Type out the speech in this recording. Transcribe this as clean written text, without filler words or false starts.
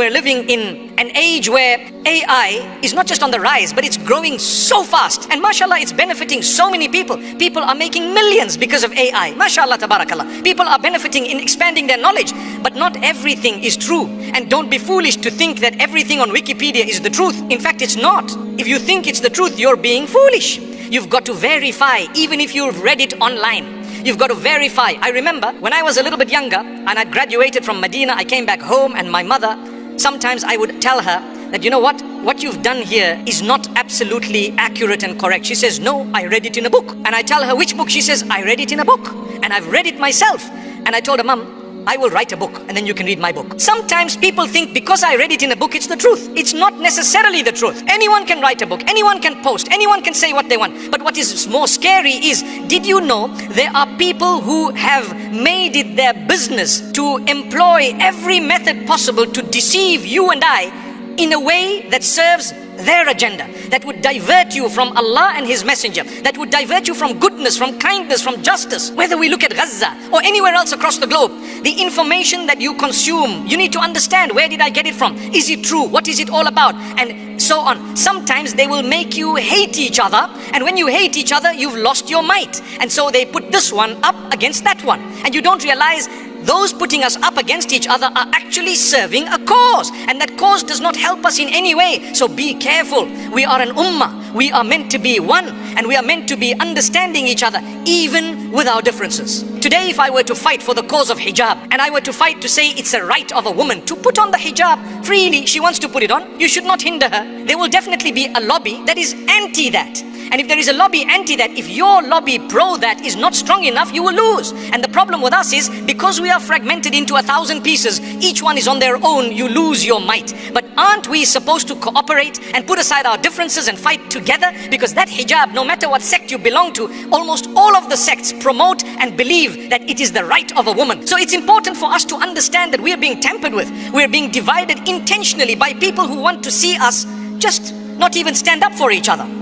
We're living in an age where AI is not just on the rise, but it's growing so fast. And mashallah, it's benefiting so many people. People are making millions because of AI. Mashallah, tabarakallah. People are benefiting in expanding their knowledge. But not everything is true. And don't be foolish to think that everything on Wikipedia is the truth. In fact, it's not. If you think it's the truth, you're being foolish. You've got to verify, even if you've read it online. You've got to verify. I remember when I was a little bit younger and I'd graduated from Medina, I came back home, and my mother, sometimes I would tell her that, you know what you've done here is not absolutely accurate and correct. She says, no, I read it in a book. And I tell her, which book? She says, I read it in a book. And I've read it myself. And I told her, Mom, I will write a book and then you can read my book. Sometimes people think because I read it in a book, it's the truth. It's not necessarily the truth. Anyone can write a book. Anyone can post. Anyone can say what they want. But what is more scary is, did you know there are people who have made it their business to employ every method possible to deceive you and I in a way that serves their agenda, that would divert you from Allah and His Messenger, that would divert you from goodness, from kindness, from justice. Whether we look at Gaza or anywhere else across the globe, the information that you consume, you need to understand, where did I get it from? Is it true? What is it all about? And so on. Sometimes they will make you hate each other, and when you hate each other, you've lost your might. And so they put this one up against that one, and you don't realize those putting us up against each other are actually serving a cause, and that cause does not help us in any way. So be careful. We are an ummah. We are meant to be one, and we are meant to be understanding each other even with our differences. Today, if I were to fight for the cause of hijab, and I were to fight to say it's a right of a woman to put on the hijab freely, she wants to put it on, you should not hinder her. There will definitely be a lobby that is anti that. And if there is a lobby anti that, if your lobby pro that is not strong enough, you will lose. And the problem with us is, because we are fragmented into 1,000 pieces, each one is on their own, you lose your might. But aren't we supposed to cooperate and put aside our differences and fight together? Because that hijab, no matter what sect you belong to, almost all of the sects promote and believe that it is the right of a woman. So it's important for us to understand that we are being tampered with. We are being divided intentionally by people who want to see us just not even stand up for each other.